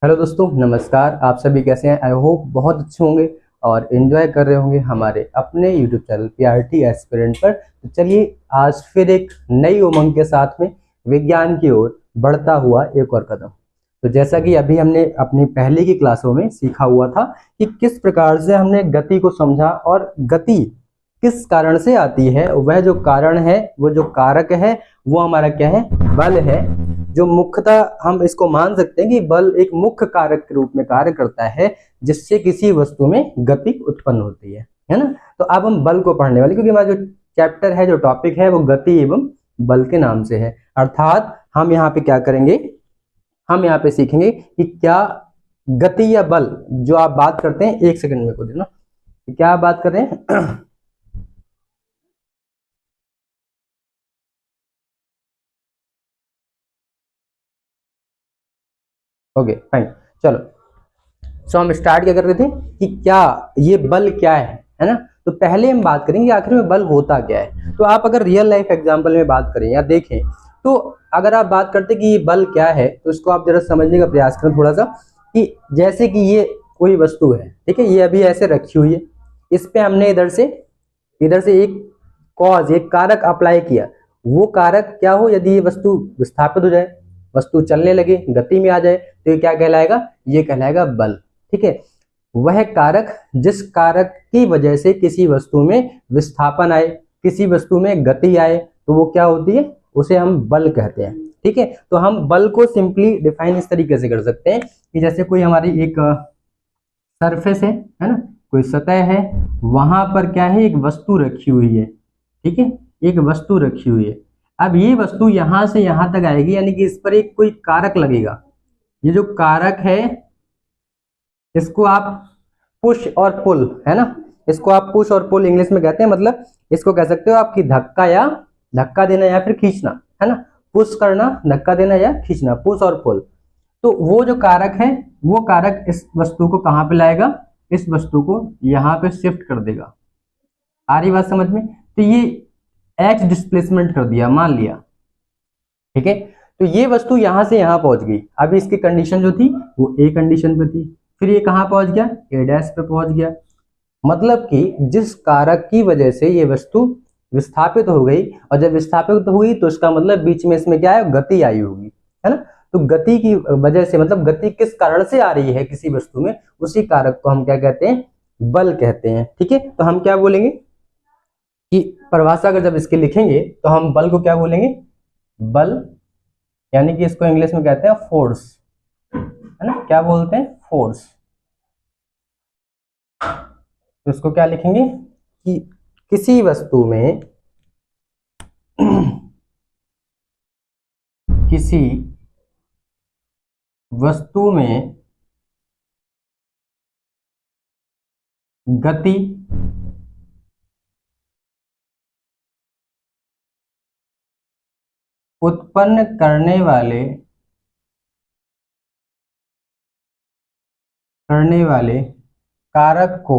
Hello दोस्तों, नमस्कार। आप सभी कैसे हैं? आई होप बहुत अच्छे होंगे और एंजॉय कर रहे होंगे हमारे अपने यूट्यूब चैनल पीआरटी एस्पिरेंट पर। तो चलिए आज फिर एक नई उमंग के साथ में विज्ञान की ओर बढ़ता हुआ एक और कदम। तो जैसा कि अभी हमने अपनी पहले की क्लासों में सीखा हुआ था कि किस प्रकार से हमने गति को समझा और गति किस कारण से आती है, वह जो कारण है, वो जो कारक है, वो हमारा क्या है? बल है। जो मुख्यतः हम इसको मान सकते हैं कि बल एक मुख्य कारक के रूप में कार्य करता है जिससे किसी वस्तु में गति उत्पन्न होती है ना। तो अब हम बल को पढ़ने वाले, क्योंकि हमारा जो चैप्टर है, जो टॉपिक है, वो गति एवं बल के नाम से है। अर्थात हम यहाँ पे क्या करेंगे, हम यहाँ पे सीखेंगे कि क्या गति या बल जो आप बात करते हैं, एक सेकंड में को देना, क्या आप बात कर रहे हैं? ओके फाइन, चलो। सो हम स्टार्ट क्या कर रहे थे कि क्या ये बल क्या है ना। तो पहले हम बात करेंगे आखिर में बल होता क्या है। तो आप अगर रियल लाइफ एग्जांपल में बात करें या देखें, तो अगर आप बात करते कि ये बल क्या है, तो इसको आप जरा समझने का प्रयास करें थोड़ा सा। कि जैसे कि ये कोई वस्तु है, ठीक है, ये अभी ऐसे रखी हुई है, इस पे हमने इधर से एक कॉज, एक कारक अप्लाई किया। वो कारक क्या हो, यदि ये वस्तु विस्थापित हो जाए, वस्तु चलने लगे, गति में आ जाए, तो ये क्या कहलाएगा? ये कहलाएगा बल। ठीक है, वह कारक जिस कारक की वजह से किसी वस्तु में विस्थापन आए, किसी वस्तु में गति आए, तो वो क्या होती है? उसे हम बल कहते हैं। ठीक है, तो हम बल को सिंपली डिफाइन इस तरीके से कर सकते हैं कि जैसे कोई हमारी एक सरफेस है ना, कोई सतह है, वहां पर क्या है? एक वस्तु रखी हुई है। ठीक है, एक वस्तु रखी हुई है। अब ये वस्तु यहां से यहां तक आएगी, यानी कि इस पर एक कोई कारक लगेगा। ये जो कारक है, इसको आप पुश और पुल, है ना, इसको आप पुश और पुल इंग्लिश में कहते हैं। मतलब इसको कह सकते हो आपकी धक्का देना या फिर खींचना, है ना। पुश करना, धक्का देना या खींचना, पुश और पुल। तो वो जो कारक है, वो कारक इस वस्तु को कहां पे लाएगा? इस वस्तु को यहां पे शिफ्ट कर देगा। आ रही बात समझ में? तो ये एक्स डिस्प्लेसमेंट कर दिया, मान लिया। ठीक है, तो ये वस्तु यहां से यहां पहुंच गई। अभी इसकी कंडीशन जो थी वो ए कंडीशन पे थी, फिर ये कहां पहुंच गया? ए डैश पे पहुंच गया। मतलब कि जिस कारक की वजह से ये वस्तु विस्थापित हो गई, और जब विस्थापित हुई तो इसका मतलब बीच में इसमें क्या है? गति आई होगी, है ना। तो गति की वजह से, मतलब गति किस कारण से आ रही है किसी वस्तु में, उसी कारक को हम क्या कहते हैं? बल कहते हैं। ठीक है, तो हम क्या बोलेंगे कि परिभाषा अगर जब इसकी लिखेंगे तो हम बल को क्या बोलेंगे? बल, यानी कि इसको इंग्लिश में कहते हैं फोर्स, है ना। क्या बोलते हैं? फोर्स। तो इसको क्या लिखेंगे कि किसी वस्तु में किसी वस्तु में गति उत्पन्न करने वाले कारक को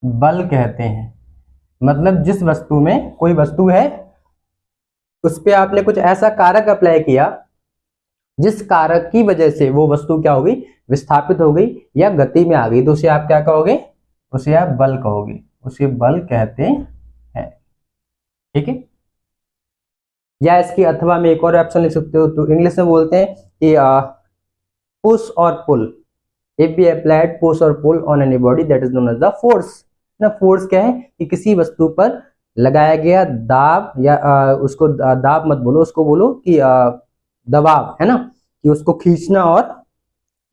बल कहते हैं। मतलब जिस वस्तु में, कोई वस्तु है, उस पे आपने कुछ ऐसा कारक अप्लाई किया जिस कारक की वजह से वो वस्तु क्या हो गई? विस्थापित हो गई या गति में आ गई, तो उसे आप क्या कहोगे? उसे आप बल कहोगे, उसे बल कहते हैं। ठीक है, या इसकी अथवा में एक और ऑप्शन लिख सकते हो, तो इंग्लिश में बोलते हैं कि पुश और pull. If be applied push और pull on any body, that is known as the force. ना, फोर्स क्या है? कि किसी वस्तु पर लगाया गया दाब, या उसको दाब मत बोलो, उसको बोलो कि दबाव, है ना, कि उसको खींचना और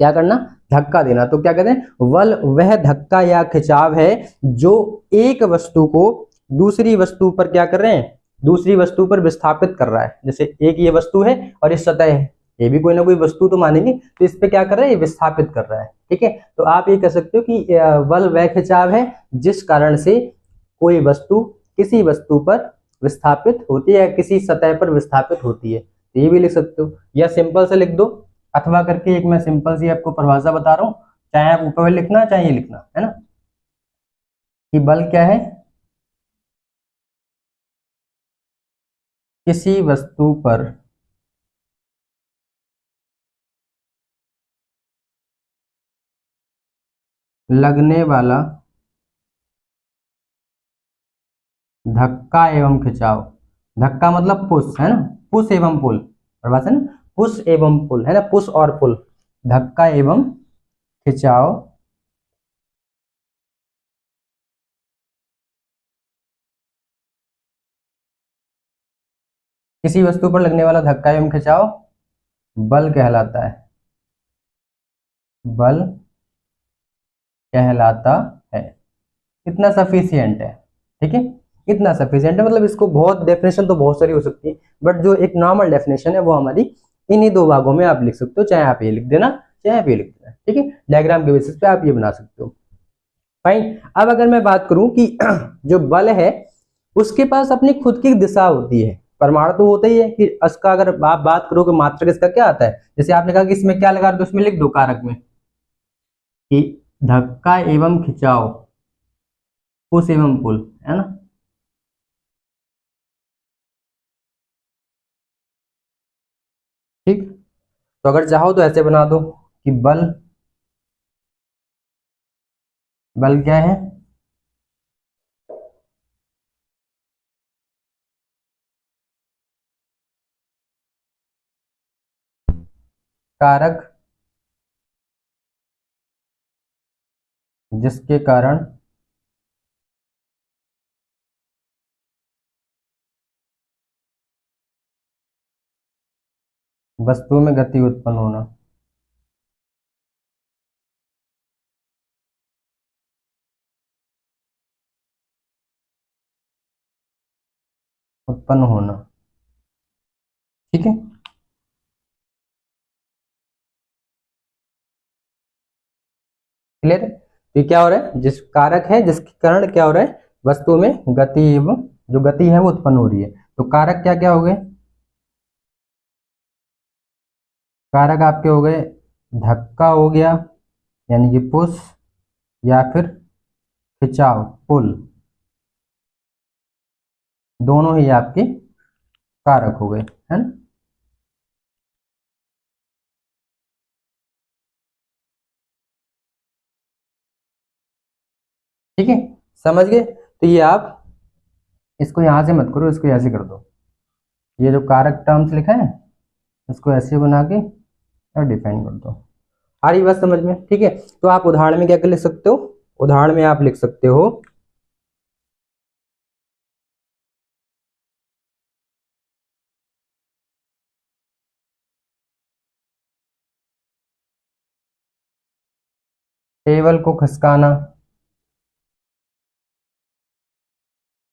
क्या करना? धक्का देना। तो क्या कहते हैं? बल वह धक्का या खिंचाव है जो एक वस्तु को दूसरी वस्तु पर क्या कर रहे हैं? दूसरी वस्तु पर विस्थापित कर रहा है। जैसे एक ये वस्तु है और ये सतह है, ये भी कोई ना कोई वस्तु तो मानेंगे, तो इस पे क्या कर रहा है? ये विस्थापित कर रहा है। ठीक है, तो आप ये कह सकते हो कि बल वह खिंचाव है जिस कारण से कोई वस्तु किसी वस्तु पर विस्थापित होती है या किसी सतह पर विस्थापित होती है। तो ये भी लिख सकते हो, या सिंपल से लिख दो अथवा करके। एक मैं सिंपल सी आपको परिभाषा बता रहा हूं, चाहे आप ऊपर लिखना चाहे ये लिखना, है ना, कि बल क्या है? किसी वस्तु पर लगने वाला धक्का एवं खिंचाव। धक्का मतलब पुश है ना, पुश एवं पुल, और बात है ना, पुश एवं पुल है ना, पुश और पुल, धक्का एवं खिंचाव किसी वस्तु पर लगने वाला धक्का एवं खिंचाव बल कहलाता है, बल कहलाता है। इतना सफिशियंट है, ठीक है, इतना सफिशियंट है। मतलब इसको बहुत डेफिनेशन तो बहुत सारी हो सकती है, बट जो एक नॉर्मल डेफिनेशन है वो हमारी इन्हीं दो भागों में आप लिख सकते हो, चाहे आप ये लिख देना चाहे आप ये लिख देना, ठीक है। डायग्राम के बेसिस पे आप ये बना सकते हो। फाइन। अब अगर मैं बात करूं कि जो बल है उसके पास अपनी खुद की दिशा होती है। प्रमाण तो होता ही है कि इसका अगर आप बात करो कि मात्रक इसका क्या आता है, जैसे आपने कहा कि इसमें क्या लगा, तो उसमें लिख दो कारक में कि धक्का एवं खिंचाव, पुश एवं पुल, है ना। ठीक, तो अगर चाहो तो ऐसे बना दो कि बल, बल क्या है, कारक जिसके कारण वस्तु में गति उत्पन्न होना। उत्पन्न होना, ठीक है। क्लियर है। तो ये क्या हो रहा है, जिस कारक है जिसके कारण क्या हो रहा है, वस्तु में गति एवं जो गति है वो उत्पन्न हो रही है। तो कारक क्या क्या हो गए, कारक आपके हो गए, धक्का हो गया यानी कि पुश, या फिर खिंचाव पुल, दोनों ही आपके कारक हो गए, है ना। ठीक है, समझ गए। तो ये आप इसको यहां से मत करो, इसको ऐसे कर दो, ये जो कारक टर्म्स लिखा है इसको ऐसे बना के और डिफाइन कर दो। आ रही बात समझ में, ठीक है। तो आप उदाहरण में क्या कर लिख सकते हो, उदाहरण में आप लिख सकते हो टेबल को खिसकाना,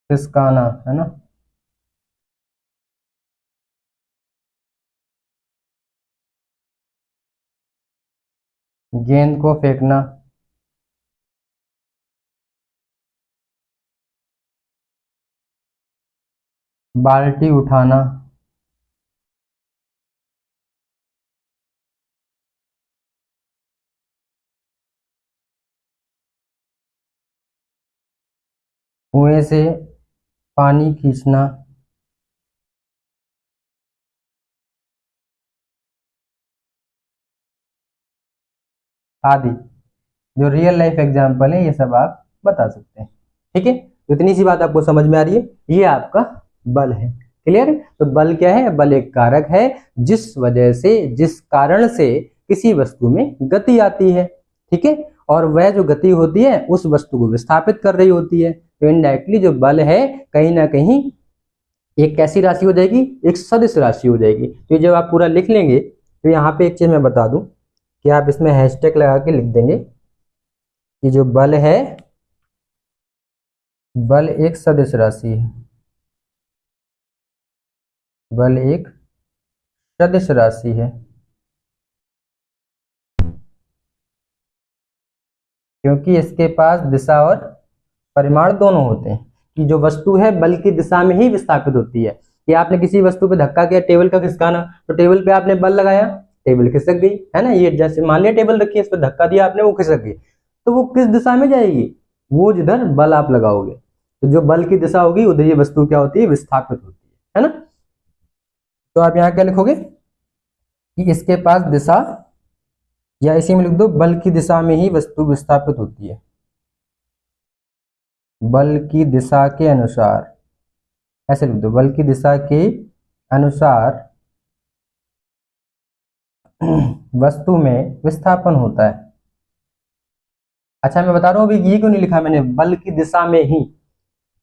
खिसकाना, है ना, गेंद को फेंकना, बाल्टी उठाना, कुएं से पानी खींचना, आदि जो रियल लाइफ एग्जाम्पल है ये सब आप बता सकते हैं, ठीक है। तो इतनी सी बात आपको समझ में आ रही है, ये आपका बल है। क्लियर है। तो बल क्या है, बल एक कारक है जिस वजह से, जिस कारण से किसी वस्तु में गति आती है, ठीक है, और वह जो गति होती है उस वस्तु को विस्थापित कर रही होती है। तो इनडायरेक्टली जो बल है कहीं ना कहीं एक कैसी राशि हो जाएगी, एक सदिश राशि हो जाएगी। तो जब आप पूरा लिख लेंगे तो यहाँ पे एक चीज मैं बता दूं कि आप इसमें हैशटैग लगा के लिख देंगे कि जो बल है, बल एक सदिश राशि है, बल एक सदिश राशि है, क्योंकि इसके पास दिशा और परिमाण दोनों होते हैं। कि जो वस्तु है बल की दिशा में ही विस्थापित होती है। कि आपने किसी वस्तु पे धक्का किया, टेबल का खिसकाना, तो टेबल पे आपने बल लगाया, टेबल खिसक गई, है ना। ये जैसे मान लिया टेबल रखी है, इस पर धक्का दिया आपने, वो खिसक गई, तो वो किस दिशा में जाएगी, वो जिधर बल आप लगाओगे। तो जो बल की दिशा होगी उधर ये वस्तु क्या होती है, विस्थापित होती है ना। तो आप यहाँ क्या लिखोगे कि इसके पास दिशा, या इसी में लिख दो बल की दिशा में ही वस्तु विस्थापित होती है, बल की दिशा के अनुसार, ऐसे लिख दो बल की दिशा के अनुसार वस्तु में विस्थापन होता है। अच्छा मैं बता रहा हूँ अभी ये क्यों नहीं लिखा मैंने बल की दिशा में ही,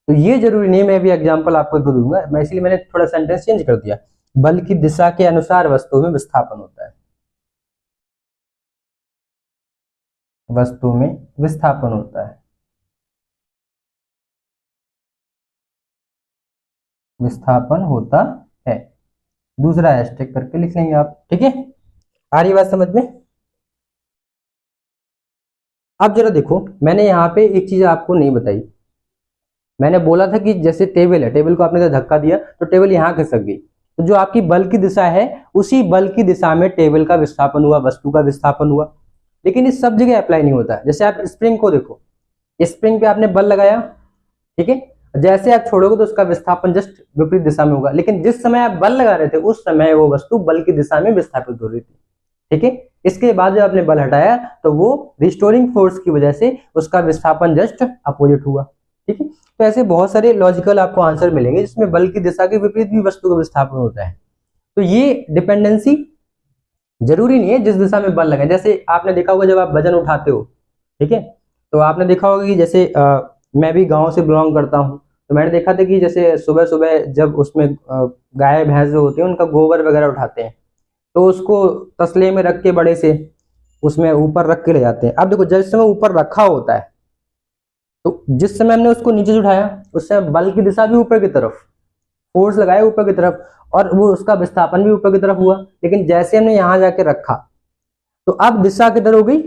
तो ये जरूरी नहीं, मैं भी एग्जांपल आपको दूंगा, मैं इसलिए मैंने थोड़ा सेंटेंस चेंज कर दिया, बल की दिशा के अनुसार वस्तु में विस्थापन होता है, वस्तु में विस्थापन होता है, विस्थापन होता है। दूसरा हैशटैग करके लिख लेंगे आप, ठीक है। आ रही बात समझ में? अब जरा देखो, मैंने यहाँ पे एक चीज आपको नहीं बताई, मैंने बोला था कि जैसे टेबल है, टेबल को आपने धक्का दिया तो टेबल यहाँ खिसक गई, तो जो आपकी बल की दिशा है उसी बल की दिशा में टेबल का विस्थापन हुआ, वस्तु का विस्थापन हुआ। लेकिन इस सब जगह अप्लाई नहीं होता है। जैसे आप स्प्रिंग को देखो, स्प्रिंग पे आपने बल लगाया, ठीक है, जैसे आप छोड़ोगे तो उसका विस्थापन जस्ट विपरीत दिशा में होगा, लेकिन जिस समय आप बल लगा रहे थे उस समय वो वस्तु बल की दिशा में विस्थापित हो रही थी, ठीक है। इसके बाद जब आपने बल हटाया तो वो रिस्टोरिंग फोर्स की वजह से उसका विस्थापन जस्ट अपोजिट हुआ, ठीक है। तो ऐसे बहुत सारे लॉजिकल आपको आंसर मिलेंगे जिसमें बल की दिशा के विपरीत भी वस्तु का विस्थापन होता है। तो ये डिपेंडेंसी जरूरी नहीं है जिस दिशा में बल लगे। जैसे आपने देखा होगा जब आप वजन उठाते हो, ठीक है, तो आपने देखा होगा कि जैसे मैं भी गांव से बिलोंग करता हूं, तो मैंने देखा था कि जैसे सुबह सुबह जब उसमें गाय भैंस जो होती है उनका गोबर वगैरह उठाते हैं, तो उसको तसले में रख के बड़े से उसमें ऊपर रख के ले जाते हैं। अब देखो जिस समय ऊपर रखा होता है, तो जिस समय हमने उसको नीचे से उठाया उस समय बल की दिशा भी ऊपर की तरफ, फोर्स लगाया ऊपर की तरफ, और वो उसका विस्थापन भी ऊपर की तरफ हुआ। लेकिन जैसे हमने यहां जाके रखा तो अब दिशा किधर हो गई,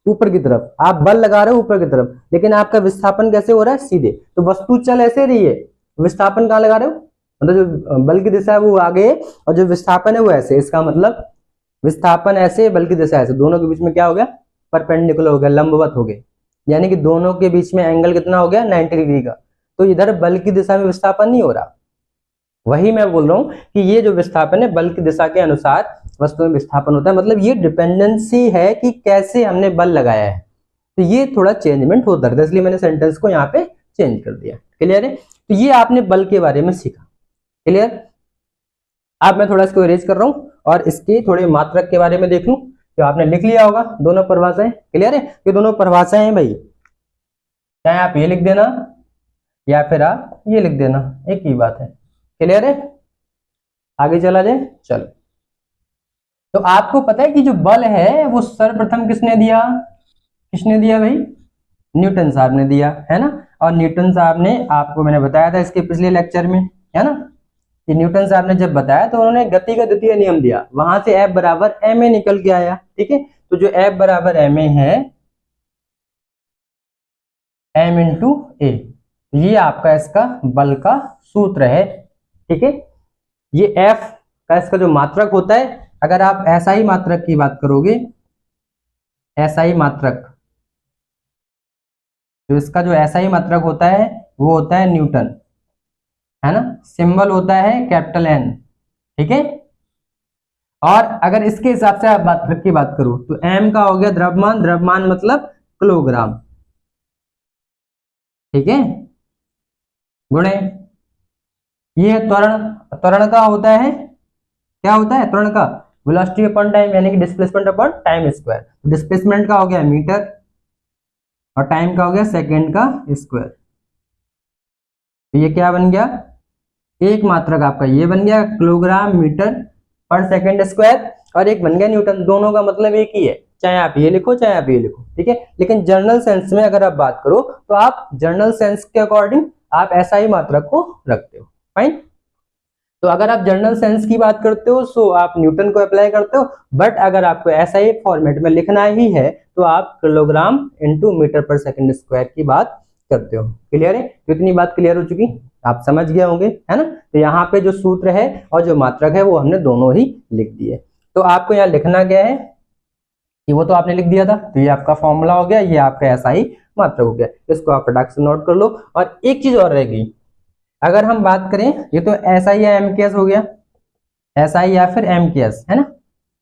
ऊपर की तरफ। आप बल लगा रहे हो ऊपर की तरफ, लेकिन आपका विस्थापन कैसे हो रहा है, सीधे। तो वस्तु चल ऐसे रही है, विस्थापन कहाँ लगा रहे हो, मतलब जो बल की दिशा है वो आगे है और जो विस्थापन है वो ऐसे। इसका मतलब विस्थापन ऐसे, बल की दिशा ऐसे, दोनों के बीच में क्या हो गया, परपेंडिकुलर हो गया, लंबवत हो गए, यानी कि दोनों के बीच में एंगल कितना हो गया, 90 डिग्री का। तो इधर बल की दिशा में विस्थापन नहीं हो रहा। वही मैं बोल रहा हूं कि ये जो विस्थापन है बल की दिशा के अनुसार वस्तु में विस्थापन होता है, मतलब ये डिपेंडेंसी है कि कैसे हमने बल लगाया है। तो ये थोड़ा चेंजमेंट होता रहता है, इसलिए मैंने सेंटेंस को यहाँ पे चेंज कर दिया। क्लियर है? तो ये आपने बल के बारे में सीखा। क्लियर? अब मैं थोड़ा इसको इरेज कर रहा हूं और इसके थोड़े मात्रक के बारे में देख लूं। तो आपने लिख लिया होगा दोनों परिभाषाएं। क्लियर है? ये दोनों परिभाषाएं हैं भाई, चाहे आप ये लिख देना या फिर आप ये लिख देना, एक ही बात है। क्लियर है? आगे चला जाए, चलो। तो आपको पता है कि जो बल है वो सर्वप्रथम किसने दिया, किसने दिया भाई, न्यूटन साहब ने दिया, है ना। और न्यूटन साहब ने, आपको मैंने बताया था इसके पिछले लेक्चर में, है ना, कि न्यूटन साहब ने जब बताया तो उन्होंने गति का द्वितीय नियम दिया, वहां से F बराबर ma निकल के आया। ठीक है, तो जो F बराबर ma है, m इंटू ए, ये आपका इसका बल का सूत्र है। ठीक है, ये F का इसका जो मात्रक होता है, अगर आप SI मात्रक की बात करोगे, SI मात्रक, तो इसका जो SI मात्रक होता है वो होता है न्यूटन, है ना, सिंबल होता है कैपिटल N। ठीक है, और अगर इसके हिसाब से आप मात्रक की बात करो तो m का हो गया द्रव्यमान, द्रव्यमान मतलब किलोग्राम। ठीक है, गुणे ये है त्वरण, त्वरण का होता है, क्या होता है त्वरण का, वेलोसिटी अपॉन टाइम, यानी कि displacement upon time square. Displacement का हो गया मीटर और टाइम का हो गया सेकंड का स्क्वायर। तो ये क्या बन गया, एक मात्रक आपका ये बन गया किलोग्राम मीटर पर सेकंड स्क्वायर, और एक बन गया न्यूटन। दोनों का मतलब एक ही है, चाहे आप ये लिखो चाहे आप ये लिखो। ठीक है, लेकिन जर्नल सेंस में अगर आप बात करो तो आप जर्नल सेंस के अकॉर्डिंग आप SI मात्रक को रखते हो। फाइन, तो अगर आप जर्नल सेंस की बात करते हो तो आप न्यूटन को अप्लाई करते हो, बट अगर आपको SI फॉर्मेट में लिखना ही है तो आप किलोग्राम इंटू मीटर पर सेकंड स्क्वायर की बात करते हो। क्लियर है? तो इतनी बात क्लियर हो चुकी, आप समझ गए होंगे, है ना। तो यहाँ पे जो सूत्र है और जो मात्रक है वो हमने दोनों ही लिख दिए। तो आपको यहाँ लिखना क्या है कि वो तो आपने लिख दिया था, तो ये आपका फॉर्मूला हो गया, ये आपका SI मात्रक हो गया। इसको आप फटाक से नोट कर लो। और एक चीज और रहेगी, अगर हम बात करें, ये तो SI या MKS हो गया, SI या फिर MKS, है ना,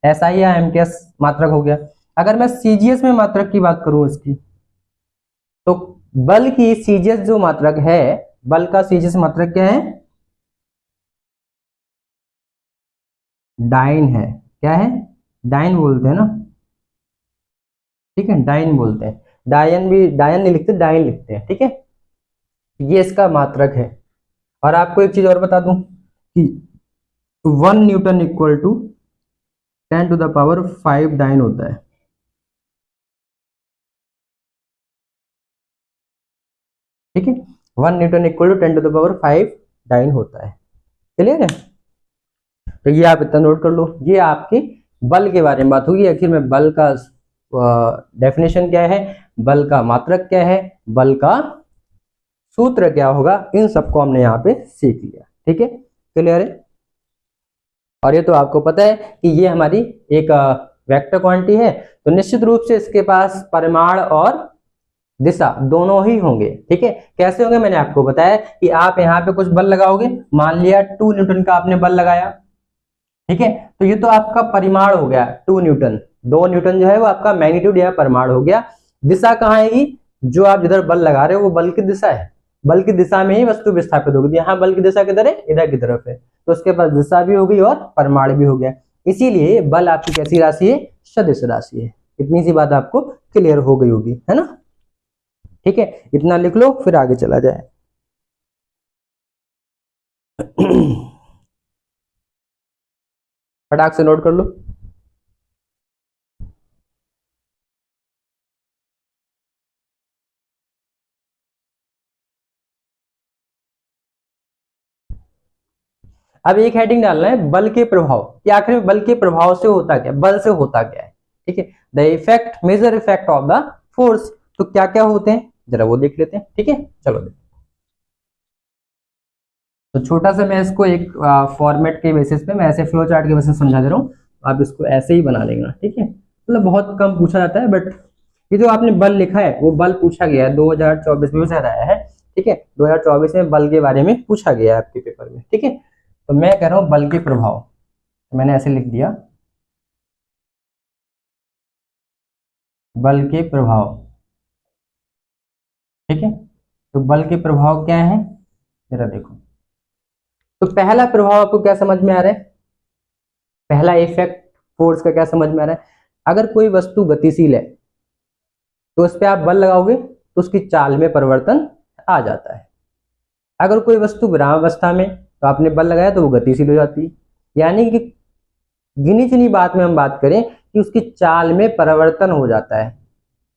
SI या MKS मात्रक हो गया। अगर मैं CGS में मात्रक की बात करूं इसकी, तो बल की CGS जो मात्रक है, बल का CGS मात्रक क्या है, डाइन है। क्या है, डाइन बोलते हैं ना, ठीक है, डाइन बोलते हैं। डायन भी, डायन नहीं लिखते, डाइन लिखते हैं, ठीक है। ये इसका मात्रक है। और आपको एक चीज और बता दूं कि 1 न्यूटन इक्वल टू 10⁵ डाइन होता है, ठीक है। 1 न्यूटन इक्वल टू 10⁵ डाइन होता है। क्लियर है? तो ये आप इतना नोट कर लो। ये आपके बल के बारे में बात होगी। आखिर में बल का डेफिनेशन क्या है, बल का मात्रक क्या है, बल का सूत्र क्या होगा, इन सबको हमने यहाँ पे सीख लिया, ठीक है। क्लियर है? और ये तो आपको पता है कि ये हमारी एक वेक्टर क्वांटिटी है, तो निश्चित रूप से इसके पास परिमाण और दिशा दोनों ही होंगे, ठीक है। कैसे होंगे, मैंने आपको बताया कि आप यहाँ पे कुछ बल लगाओगे, मान लिया 2 न्यूटन का आपने बल लगाया, ठीक है, तो ये तो आपका परिमाण हो गया 2 न्यूटन। 2 न्यूटन जो है वो आपका मैग्नीट्यूड या परिमाण हो गया। दिशा कहाँ आएगी, जो आप जिधर बल लगा रहे हो वो बल की दिशा है, बल की दिशा में ही वस्तु विस्थापित होगी। यहाँ बल की दिशा किधर है, इधर की तरफ है, तो उसके पास दिशा भी हो गई और परिमाण भी हो गया। इसीलिए बल आपकी कैसी राशि है, सदिश राशि है। इतनी सी बात आपको क्लियर हो गई होगी, है ना, ठीक है। इतना लिख लो, फिर आगे चला जाए। फटाक से नोट कर लो। अब एक हेडिंग डालना है, बल के प्रभाव, कि आखिर में बल के प्रभाव से होता क्या, बल से होता क्या है, ठीक है। The effect, major effect of the force, तो क्या क्या होते हैं जरा वो देख लेते हैं, ठीक है। चलो देख, तो छोटा सा मैं इसको एक फॉर्मेट के बेसिस पे, मैं ऐसे फ्लो चार्ट के बेसिस समझा दे रहा हूँ, आप इसको ऐसे ही बना लेना, ठीक है। मतलब बहुत कम पूछा जाता है, बट ये जो आपने बल लिखा है वो बल पूछा गया है 2024 में से आया है, ठीक है। 2024 में बल के बारे में पूछा गया है आपके पेपर में, ठीक है। तो मैं कह रहा हूं बल के प्रभाव, तो मैंने ऐसे लिख दिया, बल के प्रभाव, ठीक है। तो बल के प्रभाव क्या है, जरा देखो। तो पहला प्रभाव आपको क्या समझ में आ रहा है, पहला इफेक्ट फोर्स का क्या समझ में आ रहा है। अगर कोई वस्तु गतिशील है तो उस पर आप बल लगाओगे तो उसकी चाल में परिवर्तन आ जाता है। अगर कोई वस्तु विरामावस्था में, तो आपने बल लगाया तो वो गतिशील हो जाती है। यानी कि गिनी चुनी बात में हम बात करें कि उसकी चाल में परिवर्तन हो जाता है।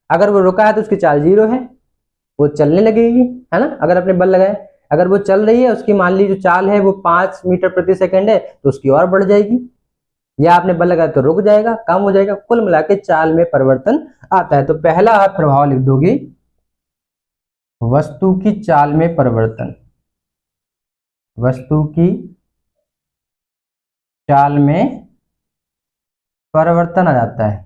अगर वो रुका है तो उसकी चाल 0 है, वो चलने लगेगी, है ना। अगर आपने बल लगाया, अगर वो चल रही है, उसकी मान ली जो चाल है वो 5 मीटर प्रति सेकंड है, तो उसकी और बढ़ जाएगी। या आपने बल लगाया तो रुक जाएगा, कम हो जाएगा, कुल मिला के चाल में परिवर्तन आता है। तो पहला आप प्रभाव लिख दोगे, वस्तु की चाल में परिवर्तन, वस्तु की चाल में परिवर्तन आ जाता है।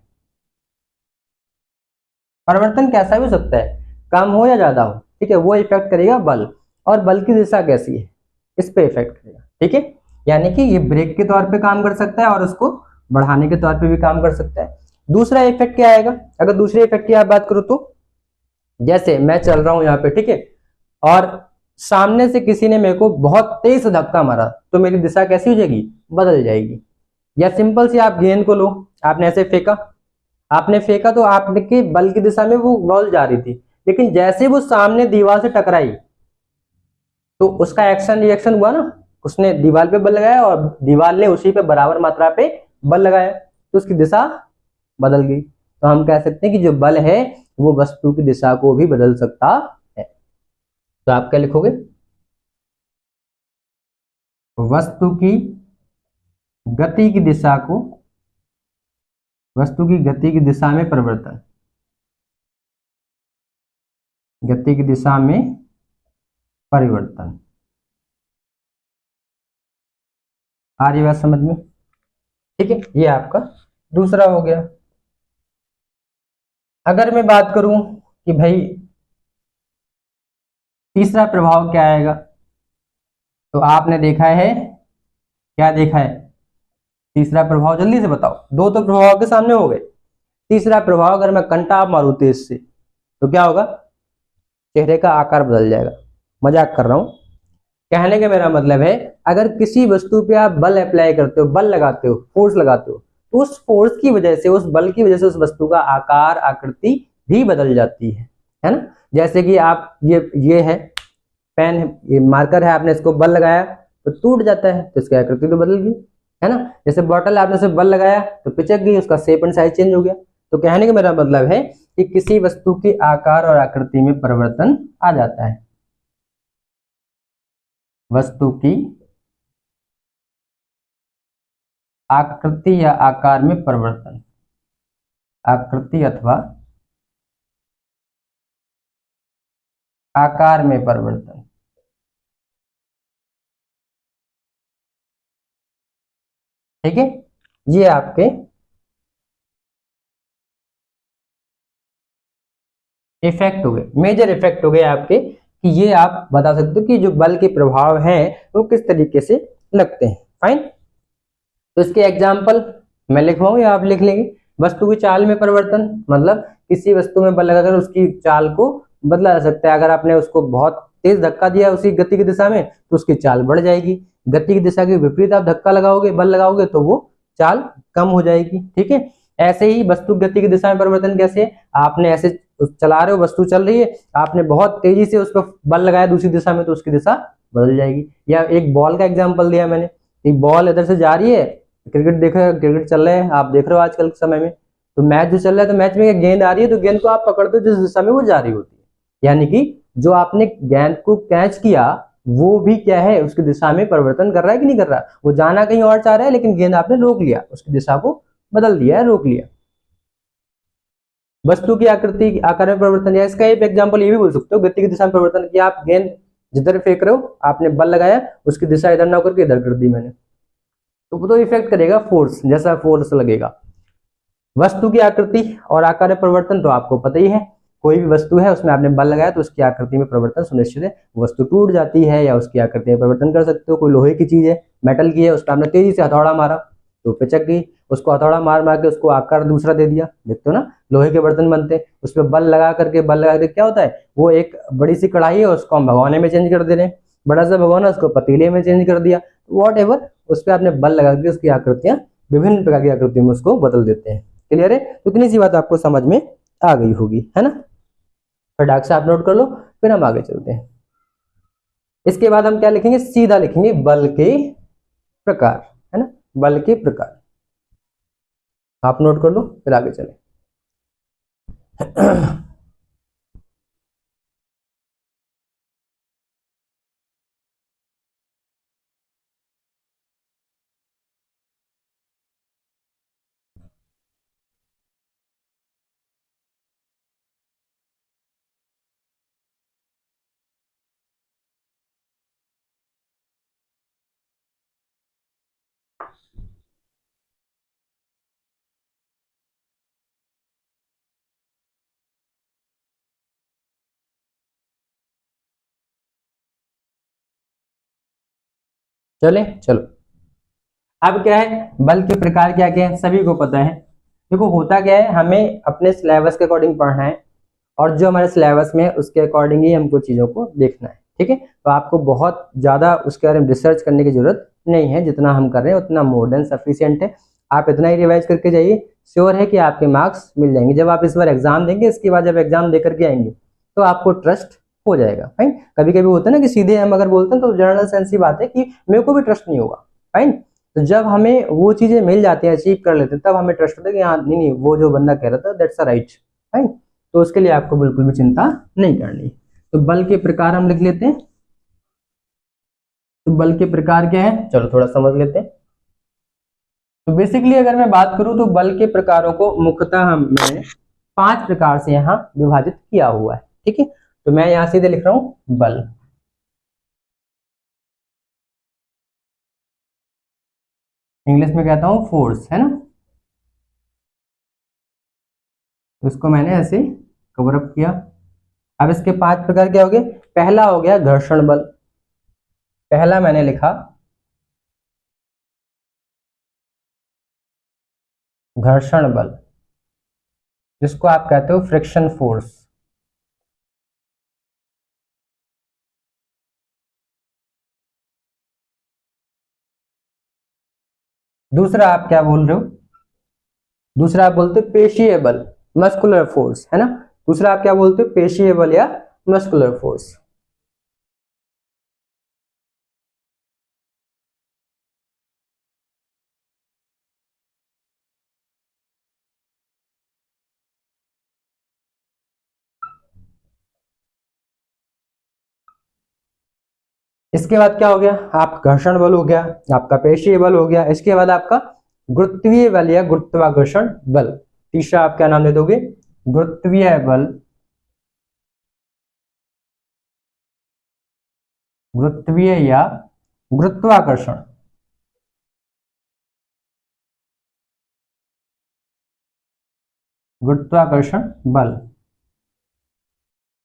परिवर्तन कैसा भी हो सकता है, कम हो या ज्यादा हो, ठीक है, वो इफेक्ट करेगा बल। और बल की दिशा कैसी है, इस पे इफेक्ट करेगा, ठीक है। यानी कि ये ब्रेक के तौर पे काम कर सकता है और उसको बढ़ाने के तौर पे भी काम कर सकता है। दूसरा इफेक्ट क्या आएगा, अगर दूसरे इफेक्ट की आप बात करो तो, जैसे मैं चल रहा हूं यहाँ पे, ठीक है, और सामने से किसी ने मेरे को बहुत तेज से धक्का मारा, तो मेरी दिशा कैसी हो जाएगी, बदल जाएगी। या सिंपल सी आप गेंद को लो, आपने ऐसे फेंका, आपने फेंका तो आपके बल की दिशा में वो बॉल जा रही थी, लेकिन जैसे वो सामने दीवार से टकराई तो उसका एक्शन रिएक्शन हुआ ना, उसने दीवार पे बल लगाया और दीवार ने उसी पे बराबर मात्रा पे बल लगाया, तो उसकी दिशा बदल गई। तो हम कह सकते हैं कि जो बल है वो वस्तु की दिशा को भी बदल सकता है। तो आप क्या लिखोगे, वस्तु की गति की दिशा को, वस्तु की गति की दिशा में परिवर्तन, गति की दिशा में परिवर्तन। आ रही बात समझ में, ठीक है। ये आपका दूसरा हो गया। अगर मैं बात करूं कि भाई तीसरा प्रभाव क्या आएगा, तो आपने देखा है, क्या देखा है, तीसरा प्रभाव जल्दी से बताओ, दो तो प्रभाव आपके सामने हो गए। तीसरा प्रभाव, अगर मैं कंटाप मारूं तेज से तो क्या होगा, चेहरे का आकार बदल जाएगा। मजाक कर रहा हूं, कहने का मेरा मतलब है अगर किसी वस्तु पे आप बल अप्लाई करते हो, बल लगाते हो, फोर्स लगाते हो, तो उस फोर्स की वजह से, उस बल की वजह से उस वस्तु का आकार आकृति भी बदल जाती है ना। जैसे कि आप ये है पेन है, ये मार्कर है, आपने इसको बल लगाया तो टूट जाता है, तो इसकी आकृति तो बदल गई, है ना। जैसे बॉटल आपने सिर्फ बल लगाया तो पिचक गई, उसका शेप एंड साइज चेंज हो गया। तो कहने का मेरा मतलब है कि किसी वस्तु के आकार और आकृति में परिवर्तन आ जाता है। वस्तु की आकृति या आकार में परिवर्तन, आकृति अथवा आकार में परिवर्तन, ठीक है। ये आपके इफेक्ट हो गए, मेजर इफेक्ट हो गए आपके, कि ये आप बता सकते हो कि जो बल के प्रभाव हैं वो किस तरीके से लगते हैं। फाइन, तो इसके एग्जाम्पल मैं लिखवाऊं या आप लिख लेंगे। वस्तु की चाल में परिवर्तन, मतलब किसी वस्तु में बल लगाकर उसकी चाल को बदला जा सकता है। अगर आपने उसको बहुत तेज धक्का दिया उसी गति की दिशा में तो उसकी चाल बढ़ जाएगी। गति की दिशा के विपरीत आप धक्का लगाओगे, बल लगाओगे, तो वो चाल कम हो जाएगी, ठीक है। ऐसे ही वस्तु गति की दिशा में परिवर्तन कैसे, आपने ऐसे चला रहे हो, वस्तु चल रही है, आपने बहुत तेजी से उस पर बल लगाया दूसरी दिशा में, तो उसकी दिशा बदल जाएगी। या एक बॉल का एग्जाम्पल दिया मैंने, एक बॉल इधर से जा रही है, क्रिकेट देख रहे हो, क्रिकेट चल रहे हैं, आप देख रहे हो आजकल के समय में, तो मैच जो चल रहा है, तो मैच में गेंद आ रही है, तो गेंद को आप पकड़ते हो जिस दिशा में वो जा रही होती है, यानी कि जो आपने गेंद को कैच किया वो भी क्या है, उसकी दिशा में परिवर्तन कर रहा है कि नहीं कर रहा। वो जाना कहीं और चाह रहा है, लेकिन गेंद आपने रोक लिया, उसकी दिशा को बदल दिया है, रोक लिया। वस्तु की आकृति आकार में परिवर्तन, या इसका एक एग्जाम्पल ये भी बोल सकते हो, गति की दिशा में परिवर्तन, कि आप गेंद जिधर फेंक रहे हो, आपने बल लगाया, उसकी दिशा इधर ना करके इधर कर दी मैंने, तो वो तो इफेक्ट करेगा फोर्स, जैसा फोर्स लगेगा। वस्तु की आकृति और आकार में परिवर्तन तो आपको पता ही है, कोई भी वस्तु है उसमें आपने बल लगाया तो उसकी आकृति में परिवर्तन सुनिश्चित है, वस्तु टूट जाती है या उसकी आकृति में परिवर्तन कर सकते हो। कोई लोहे की चीज है, मेटल की है, उस पर आपने तेजी से हथौड़ा मारा तो पिचक गई, उसको हथौड़ा मार मार के उसको आकार दूसरा दे दिया। देखते हो ना, लोहे के बर्तन बनते हैं, उस पर बल लगा करके क्या होता है, वो एक बड़ी सी कढ़ाई है, उसको हम भगोने में चेंज कर दे रहे हैं, बड़ा सा भगोना उसको पतीले में चेंज कर दिया, वॉट एवर, उस पर आपने बल लगा के उसकी आकृतियां विभिन्न प्रकार की आकृतियों में उसको बदल देते हैं। क्लियर है, तो इतनी सी बात आपको समझ में आ गई होगी, है ना। फटाक से आप नोट कर लो, फिर हम आगे चलते हैं। इसके बाद हम क्या लिखेंगे, सीधा लिखेंगे बल के प्रकार, है ना, बल के प्रकार। आप नोट कर लो, फिर आगे चले। चले चलो, अब क्या है, बल के प्रकार क्या क्या है सभी को पता है। देखो होता क्या है, हमें अपने सिलेबस के अकॉर्डिंग पढ़ना है, और जो हमारे सिलेबस में है उसके अकॉर्डिंग ही हमको चीजों को देखना है, ठीक है। तो आपको बहुत ज्यादा उसके बारे में रिसर्च करने की जरूरत नहीं है, जितना हम कर रहे हैं उतना मोर देन सफिशिएंट है। आप इतना ही रिवाइज करके जाइए, श्योर है कि आपके मार्क्स मिल जाएंगे। जब आप इस बार एग्जाम देंगे, इसके बाद जब एग्जाम दे करके आएंगे तो आपको ट्रस्ट हो जाएगा। फाइन, कभी कभी होता है ना कि सीधे हम अगर बोलते हैं तो जनरल सेंस की बात है कि मेरे को भी ट्रस्ट नहीं होगा। फाइन, तो जब हमें वो चीजें मिल जाती हैं, अचीव कर लेते हैं, तब हमें ट्रस्ट होता है कि हाँ नहीं नहीं, वो जो बंदा कह रहा था दैट्स राइट। फाइन, तो उसके लिए आपको बिल्कुल भी चिंता नहीं करनी। तो बल के प्रकार हम लिख लेते हैं। तो बल के प्रकार क्या है, चलो थोड़ा समझ लेते हैं। तो बेसिकली अगर मैं बात करूं तो बल के प्रकारों को मुख्यतः हमने 5 प्रकार से यहाँ विभाजित किया हुआ है, ठीक है। तो मैं यहाँ सीधे लिख रहा हूं बल, इंग्लिश में कहता हूं फोर्स, है ना। तो इसको मैंने ऐसे कवर अप किया। अब इसके 5 प्रकार क्या हो गए, पहला हो गया घर्षण बल, पहला मैंने लिखा घर्षण बल, जिसको आप कहते हो फ्रिक्शन फोर्स। दूसरा आप क्या बोल रहे हो, दूसरा आप बोलते हो पेशीय बल, मस्कुलर फोर्स, है ना। दूसरा आप क्या बोलते हो, पेशीय बल या मस्कुलर फोर्स। इसके बाद क्या हो गया, आप घर्षण बल हो गया, आपका पेशीय बल हो गया, इसके बाद आपका गुरुत्वीय बल या गुरुत्वाकर्षण बल। तीसरा आप क्या नाम दे दोगे, गुरुत्वीय बल, गुरुत्वीय या गुरुत्वाकर्षण। गुरुत्वाकर्षण बल,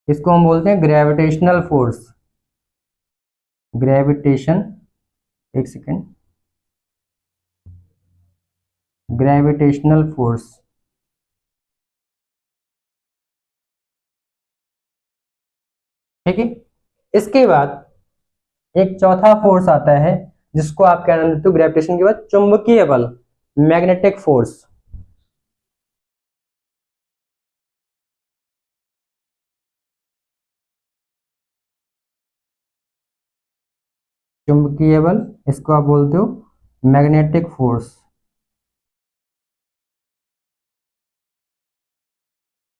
इसको हम बोलते हैं ग्रेविटेशनल फोर्स। ग्रेविटेशन, एक सेकेंड, ग्रेविटेशनल फोर्स। ठीक है। इसके बाद एक चौथा फोर्स आता है, जिसको आप क्या नाम देते हो ग्रेविटेशन के बाद, चुंबकीय बल, मैग्नेटिक फोर्स। चुंबकीय बल, इसको आप बोलते हो मैग्नेटिक फोर्स।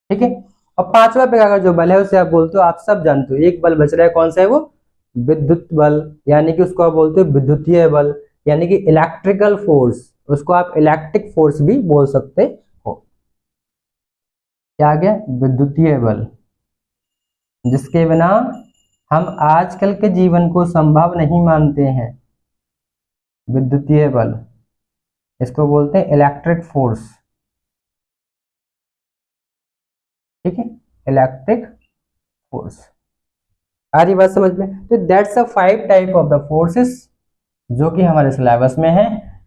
ठीक है। और पांचवा प्रकार का जो बल है उसे आप बोलते हो, आप सब जानते हो, एक बल बच रहा है, कौन सा है वो, विद्युत बल, यानी कि उसको आप बोलते हो विद्युतीय बल, यानी कि इलेक्ट्रिकल फोर्स, उसको आप इलेक्ट्रिक फोर्स भी बोल सकते हो। क्या आ गया, विद्युतीय बल, जिसके बिना हम आजकल के जीवन को संभव नहीं मानते हैं। विद्युतीय बल, इसको बोलते हैं इलेक्ट्रिक फोर्स। ठीक है, इलेक्ट्रिक फोर्स। आ रही बात समझ में। तो that's a 5 type of the forces जो कि हमारे सिलेबस में है।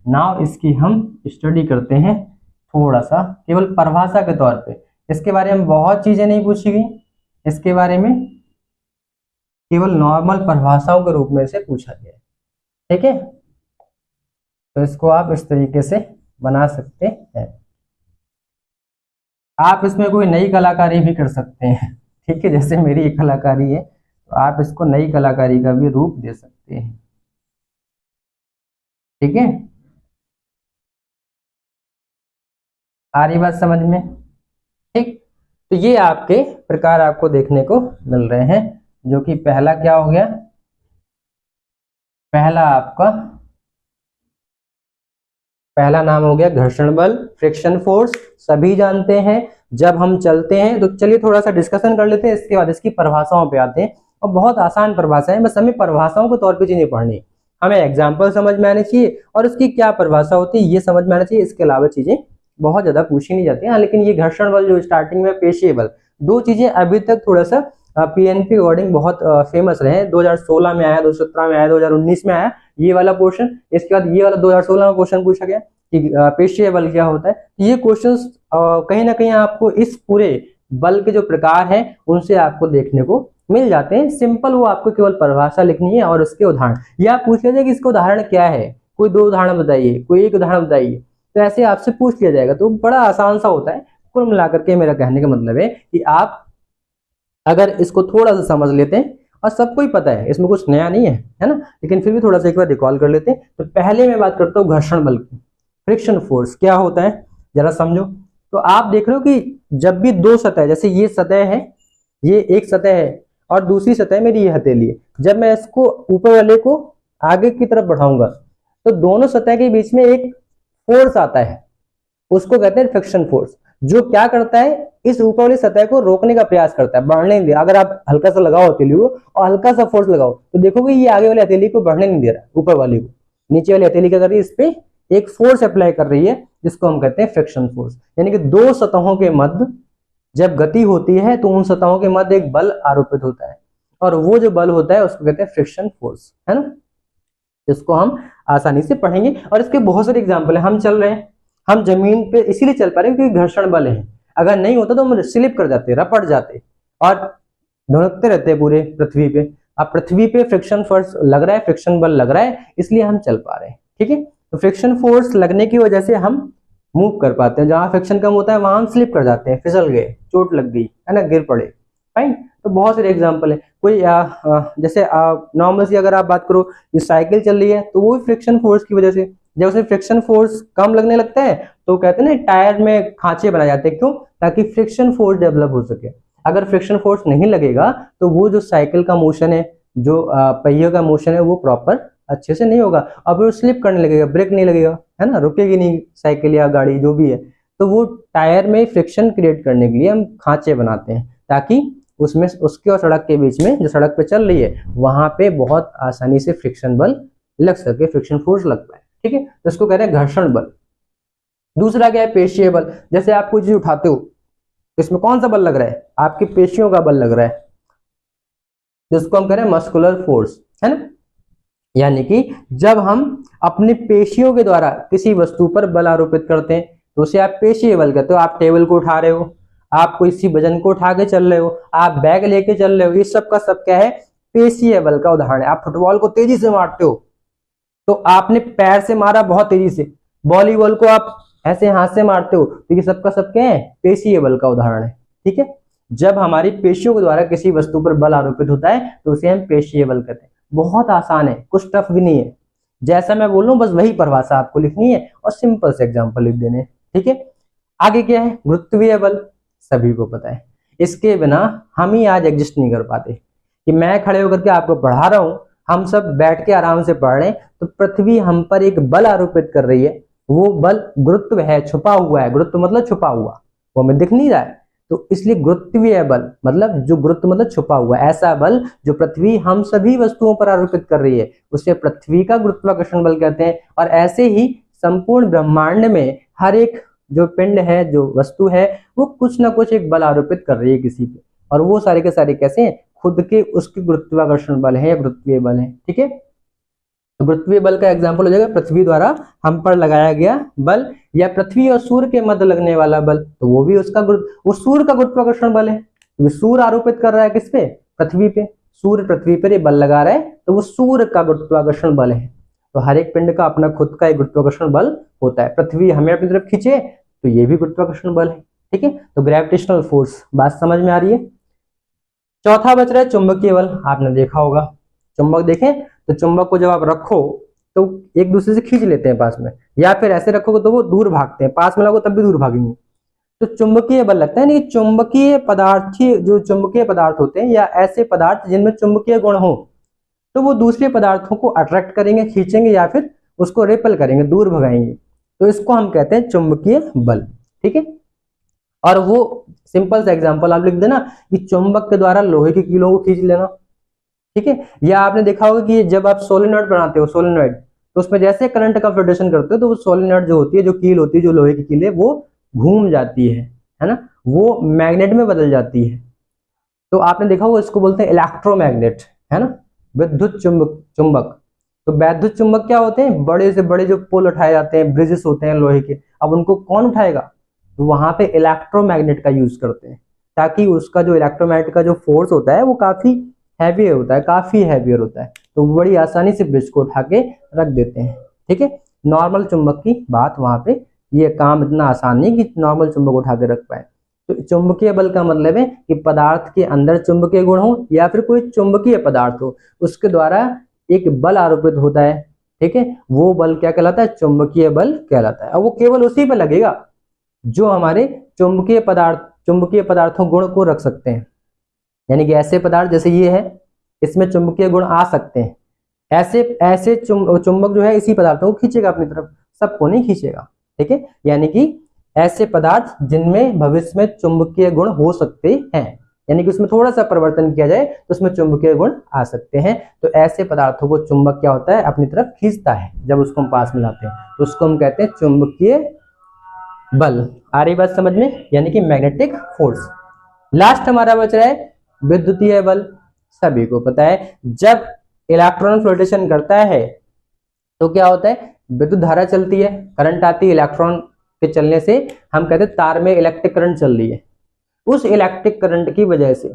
नाउ इसकी हम स्टडी करते हैं थोड़ा सा, केवल परिभाषा के तौर पे। इसके बारे में बहुत चीजें नहीं पूछी गई, इसके बारे में केवल नॉर्मल परिभाषाओं के रूप में से पूछा गया। ठीक है, तो इसको आप इस तरीके से बना सकते हैं। आप इसमें कोई नई कलाकारी भी कर सकते हैं। ठीक है, जैसे मेरी एक कलाकारी है, तो आप इसको नई कलाकारी का भी रूप दे सकते हैं। ठीक है, आ रही बात समझ में। ठीक, तो ये आपके प्रकार आपको देखने को मिल रहे हैं, जो कि पहला क्या हो गया, पहला आपका पहला नाम हो गया घर्षण बल, फ्रिक्शन फोर्स, सभी जानते हैं। जब हम चलते हैं तो चलिए थोड़ा सा डिस्कशन कर लेते हैं, इसके बाद इसकी परिभाषाओं पे आते हैं। और बहुत आसान परिभाषा है, बस हमें परिभाषाओं के तौर पे चीजें पढ़नी, हमें एग्जाम्पल समझ में आने चाहिए और उसकी क्या परिभाषा होती है ये समझ में आना चाहिए। इसके अलावा चीजें बहुत ज्यादा पूछी नहीं जाती हैं। लेकिन ये घर्षण बल जो स्टार्टिंग में, पेशीय बल, दो चीजें अभी तक थोड़ा सा पीएनपी अकॉर्डिंग बहुत फेमस रहे हैं। 2016 में आया, 2017 में आया, 2019 में आया ये वाला पोर्शन। इसके बाद ये वाला 2016 में क्वेश्चन पूछा गया कि पेशीय बल क्या होता है। ये क्वेश्चंस कहीं ना कहीं आपको इस पूरे बल के जो प्रकार हैं उनसे आपको देखने को मिल जाते हैं। सिंपल, वो आपको केवल परिभाषा लिखनी है और उसके उदाहरण, या पूछ लिया जाए कि इसका उदाहरण क्या है, कोई दो उदाहरण बताइए, कोई एक उदाहरण बताइए, तो ऐसे आपसे पूछ लिया जाएगा। तो बड़ा आसान सा होता है। कुल मिलाकर के मेरा कहने का मतलब है कि आप अगर इसको थोड़ा सा समझ लेते हैं, और सबको ही पता है, इसमें कुछ नया नहीं है ना, लेकिन फिर भी थोड़ा सा एक बार रिकॉल कर लेते हैं। तो पहले मैं बात करता हूँ घर्षण बल की। फ्रिक्शन फोर्स क्या होता है जरा समझो। तो आप देख रहे हो कि जब भी दो सतह, जैसे ये सतह है, ये एक सतह है और दूसरी सतह मेरी ये हथेली है, जब मैं इसको ऊपर वाले को आगे की तरफ बढ़ाऊंगा तो दोनों सतह के बीच में एक फोर्स आता है, उसको कहते हैं फ्रिक्शन फोर्स, जो क्या करता है, इस ऊपर वाली सतह को रोकने का प्रयास करता है, बढ़ने नहीं दे। अगर आप हल्का सा लगाओ हथेली को और हल्का सा फोर्स लगाओ तो देखोगे ये आगे वाली हथेली को बढ़ने नहीं दे रहा, ऊपर वाली को। नीचे वाली हथेली क्या कर रही है, इस पे एक फोर्स अप्लाई कर रही है, जिसको हम कहते हैं फ्रिक्शन फोर्स। यानी कि दो सतहों के मध्य जब गति होती है तो उन सतहों के मध्य एक बल आरोपित होता है, और वो जो बल होता है उसको कहते हैं फ्रिक्शन फोर्स, है ना। इसको हम आसानी से पढ़ेंगे और इसके बहुत सारे एग्जाम्पल है। हम चल रहे हैं, हम जमीन पे इसीलिए चल पा रहे हैं क्योंकि घर्षण बल है। अगर नहीं होता तो हम स्लिप कर जाते, रपट जाते और धुनकते रहते पूरे पृथ्वी पे। अब पृथ्वी पे फ्रिक्शन फोर्स लग रहा है, फ्रिक्शन बल लग रहा है, इसलिए हम चल पा रहे हैं। ठीक है, तो फ्रिक्शन फोर्स लगने की वजह से हम मूव कर पाते हैं। जहां फ्रिक्शन कम होता है वहां हम स्लिप कर जाते हैं, फिसल गए, चोट लग गई, है ना, गिर पड़े। फाइन, तो बहुत सारे एग्जांपल है। कोई जैसे नॉर्मल सी अगर आप बात करो, ये साइकिल चल रही है तो वो फ्रिक्शन फोर्स की वजह से, जब उसे फ्रिक्शन फोर्स कम लगने लगता है तो कहते हैं ना टायर में खांचे बनाए जाते हैं। क्यों? ताकि फ्रिक्शन फोर्स डेवलप हो सके। अगर फ्रिक्शन फोर्स नहीं लगेगा तो वो जो साइकिल का मोशन है, जो पहियों का मोशन है, वो प्रॉपर अच्छे से नहीं होगा। अब वो स्लिप करने लगेगा, ब्रेक नहीं लगेगा, है ना, रुकेगी नहीं साइकिल या गाड़ी जो भी है। तो वो टायर में फ्रिक्शन क्रिएट करने के लिए हम खांचे बनाते हैं, ताकि उसमें उसके और सड़क के बीच में, जो सड़क पे चल रही है, वहां पे बहुत आसानी से फ्रिक्शन बल लग सके, फ्रिक्शन फोर्स लग पाए। ठीक है, तो इसको कह रहे हैं घर्षण बल। दूसरा क्या है? पेशीय बल। जैसे आप कोई चीज उठाते हो, इसमें कौन सा बल लग रहा है? आपकी पेशियों का बल लग रहा है, जिसको हम कह रहे हैं मस्कुलर फोर्स, है ना। यानी कि जब हम अपनी पेशियों के द्वारा किसी वस्तु पर बल आरोपित करते हैं तो उसे आप पेशीय बल कहते हो। आप टेबल को उठा रहे हो, आप किसी वजन को उठा के चल रहे हो, आप बैग लेके चल रहे हो, इस सब का सब क्या है? पेशीय बल का उदाहरण है। आप फुटबॉल को तेजी से मारते हो तो आपने पैर से मारा बहुत तेजी से, वॉलीबॉल को आप ऐसे हाथ से मारते हो, तो ये सबका सब क्या है? पेशीय बल का उदाहरण है। ठीक है, जब हमारी पेशियों के द्वारा किसी वस्तु पर बल आरोपित होता है तो उसे हम पेशीय बल कहते हैं। बहुत आसान है, कुछ टफ भी नहीं है। जैसा मैं बोल रहा हूं बस वही परिभाषा आपको लिखनी है और सिंपल से एग्जांपल लिख देने। ठीक है, आगे क्या है? गुरुत्वीय बल। सभी को पता है, इसके बिना हम ही आज एग्जिस्ट नहीं कर पाते। कि मैं खड़े होकर के आपको पढ़ा रहा हूं, हम सब बैठ के आराम से पढ़ रहे हैं, तो पृथ्वी हम पर एक बल आरोपित कर रही है। वो बल गुरुत्व है, छुपा हुआ है। गुरुत्व मतलब छुपा हुआ, वो हमें दिख नहीं रहा है, तो इसलिए गुरुत्वीय बल मतलब जो गुरुत्व मतलब छुपा हुआ, ऐसा बल जो पृथ्वी हम सभी वस्तुओं पर आरोपित कर रही है, उसे पृथ्वी का गुरुत्वाकर्षण बल कहते हैं। और ऐसे ही संपूर्ण ब्रह्मांड में हर एक जो पिंड है, जो वस्तु है, वो कुछ ना कुछ एक बल आरोपित कर रही है किसी पे, और वो सारे के सारे कैसे हैं? खुद के उसके गुरुत्वाकर्षण बल है या गुरुत्वीय बल है। ठीक है, तो गुरुत्वीय बल का एग्जांपल हो जाएगा पृथ्वी द्वारा हम पर लगाया गया बल, या पृथ्वी और सूर्य के मध्य लगने वाला बल, तो वो भी उसका वो सूर्य का गुरुत्वाकर्षण बल है। तो सूर्य आरोपित कर रहा है किस पे? पृथ्वी पे। सूर्य पृथ्वी पर ये बल लगा रहा है, तो वो सूर्य का गुरुत्वाकर्षण बल है। तो हर एक पिंड का अपना खुद का एक गुरुत्वाकर्षण बल होता है। पृथ्वी हमें अपनी तरफ खींचे तो ये भी गुरुत्वाकर्षण बल है। ठीक है, तो ग्रेविटेशनल फोर्स, बात समझ में आ रही है। चौथा बच रहा है चुंबकीय बल। आपने देखा होगा, चुंबक देखें तो चुंबक को जब आप रखो तो एक दूसरे से खींच लेते हैं पास में, या फिर ऐसे रखोगे तो वो दूर भागते हैं, पास में लगो तब भी दूर भागेंगे। तो चुंबकीय बल लगता है। नहीं, चुंबकीय पदार्थी, जो चुंबकीय पदार्थ होते हैं या ऐसे पदार्थ जिनमें चुंबकीय गुण हो, तो वो दूसरे पदार्थों को अट्रैक्ट करेंगे, खींचेंगे, या फिर उसको रेपल करेंगे, दूर भगाएंगे। तो इसको हम कहते हैं चुंबकीय बल। ठीक है, और वो सिंपल सा एग्जांपल आप लिख देना कि चुंबक के द्वारा लोहे की कीलों को खींच लेना। ठीक है, या आपने देखा होगा कि जब आप सोलेनॉइड बनाते हो, सोलेनॉइड, तो उसमें जैसे करंट का फ्लक्चुएशन करते हो तो वो सोलेनॉइड जो होती है, जो कील होती है, जो लोहे की कील है, वो घूम जाती है ना, वो मैग्नेट में बदल जाती है। तो आपने देखा होगा, इसको बोलते हैं इलेक्ट्रोमैग्नेट, है ना, विद्युत चुंबक। तो वैद्युत चुंबक क्या होते हैं? बड़े से बड़े जो पोल उठाए जाते हैं, ब्रिजेस होते हैं लोहे के, अब उनको कौन उठाएगा? तो वहां पे इलेक्ट्रोमैग्नेट का यूज करते हैं, ताकि उसका जो इलेक्ट्रोमैग्नेट का जो फोर्स होता है वो काफी हैवी होता है, काफी हैवियर होता है, तो बड़ी आसानी से ब्रिज को उठा के रख देते हैं। ठीक है, नॉर्मल चुंबक की बात वहां पे, ये काम इतना आसान नहीं कि नॉर्मल चुंबक उठा के रख पाए। तो चुंबकीय बल का मतलब है कि पदार्थ के अंदर चुंबकीय गुण हो या फिर कोई चुंबकीय पदार्थ हो, उसके द्वारा एक बल आरोपित होता है। ठीक है, वो बल क्या कहलाता है? चुंबकीय बल कहलाता है। और वो केवल उसी पर लगेगा जो हमारे चुंबकीय पदार्थों गुण को रख सकते हैं। यानी कि ऐसे पदार्थ जैसे ये है, इसमें चुंबकीय गुण आ सकते हैं, ऐसे ऐसे चुंबक जो है इसी पदार्थों को खींचेगा अपनी तरफ, सबको नहीं खींचेगा। ठीक है, यानी कि ऐसे पदार्थ जिनमें भविष्य में चुंबकीय गुण हो सकते हैं, यानी कि उसमें थोड़ा सा परिवर्तन किया जाए तो उसमें चुंबकीय गुण आ सकते हैं। तो ऐसे पदार्थों को चुंबक क्या होता है? अपनी तरफ खींचता है जब उसको हम पास में लाते हैं, तो उसको हम कहते हैं चुंबकीय बल। आ रही बात समझ में? यानी कि मैग्नेटिक फोर्स। लास्ट हमारा बच रहा है विद्युतीय बल। सभी को पता है, जब इलेक्ट्रॉन फ्लोटेशन करता है तो क्या होता है? विद्युत धारा चलती है, करंट आती है, इलेक्ट्रॉन के चलने से हम कहते हैं तार में इलेक्ट्रिक करंट चल रही है, उस इलेक्ट्रिक करंट की वजह से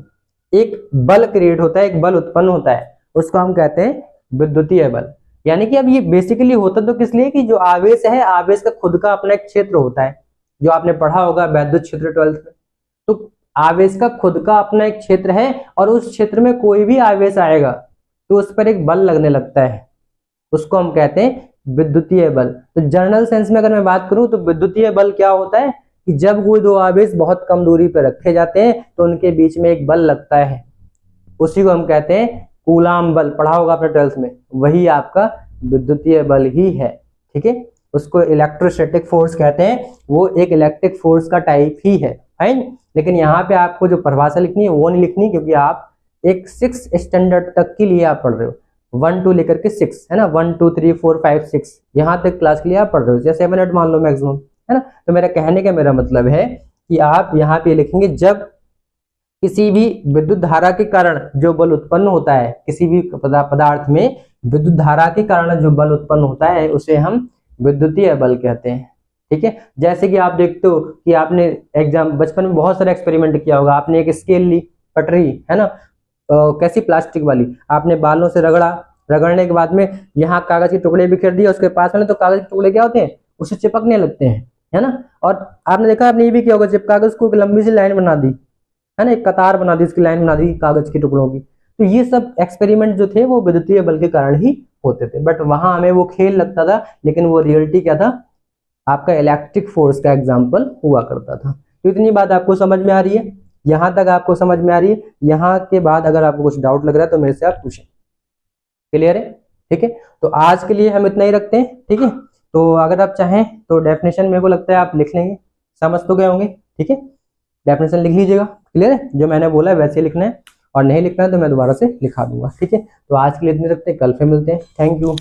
एक बल क्रिएट होता है, एक बल उत्पन्न होता है, उसको हम कहते हैं विद्युतीय बल। यानी कि अब ये बेसिकली होता तो किस लिए कि जो आवेश है, आवेश का खुद का अपना एक क्षेत्र होता है, जो आपने पढ़ा होगा वैद्युत क्षेत्र 12th में। तो आवेश का खुद का अपना एक क्षेत्र है और उस क्षेत्र में कोई भी आवेश आएगा तो उस पर एक बल लगने लगता है, उसको हम कहते हैं विद्युतीय बल। तो जनरल सेंस में अगर मैं बात करूं तो विद्युतीय बल क्या होता है कि जब कोई दो आवेश बहुत कम दूरी पर रखे जाते हैं तो उनके बीच में एक बल लगता है, उसी को हम कहते हैं कूलाम बल। पढ़ा होगा आपने 12th में, वही आपका विद्युतीय बल ही है। ठीक है, उसको इलेक्ट्रोस्टैटिक फोर्स कहते हैं, वो एक इलेक्ट्रिक फोर्स का टाइप ही है, फाइन। लेकिन यहाँ पे आपको जो परिभाषा लिखनी है वो नहीं लिखनी, क्योंकि आप एक 6 स्टैंडर्ड तक के लिए आप पढ़ रहे हो, 1 2 लेकर के 6 है ना, 1 2 3 4 5 6 यहाँ तक क्लास के लिए आप पढ़ रहे हो, जैसे 7 8 मान लो मैक्सिमम, है ना। तो मेरा कहने का मेरा मतलब है कि आप यहाँ पे लिखेंगे जब किसी भी विद्युत धारा के कारण जो बल उत्पन्न होता है, किसी भी पदार्थ में विद्युत धारा के कारण जो बल उत्पन्न होता है उसे हम विद्युतीय बल कहते हैं। ठीक है, जैसे कि आप देखते हो कि आपने एग्जाम बचपन में बहुत सारे एक्सपेरिमेंट किया होगा, आपने एक स्केल ली, पटरी है ना, कैसी प्लास्टिक वाली, आपने बालों से रगड़ा, रगड़ने के बाद में यहाँ कागज के टुकड़े बिखेर दिए, उसके पास में तो कागज के टुकड़े क्या होते हैं, उसे चिपकने लगते हैं, है ना। और आपने देखा, आपने ये भी किया होगा, जब कागज को एक लंबी सी लाइन बना दी, है ना, एक कतार बना दी, इसकी लाइन बना दी कागज के टुकड़ों की, तो ये सब एक्सपेरिमेंट जो थे वो विद्युतीय बल के कारण ही होते थे। बट वहां हमें वो खेल लगता था, लेकिन वो रियलिटी क्या था, आपका इलेक्ट्रिक फोर्स का एग्जाम्पल हुआ करता था। तो इतनी बात आपको समझ में आ रही है, यहां तक आपको समझ में आ रही है। यहाँ के बाद अगर आपको कुछ डाउट लग रहा है तो मेरे से आप पूछें। क्लियर है? ठीक है, तो आज के लिए हम इतना ही रखते हैं। ठीक है, तो अगर आप चाहें तो डेफिनेशन मेरे को लगता है आप लिख लेंगे, समझ तो गए होंगे। ठीक है, डेफिनेशन लिख लीजिएगा। क्लियर है? जो मैंने बोला है वैसे लिखना है, और नहीं लिखना है तो मैं दोबारा से लिखा दूंगा। ठीक है, तो आज के लिए इतने रखते हैं, कल फिर मिलते हैं। Thank you.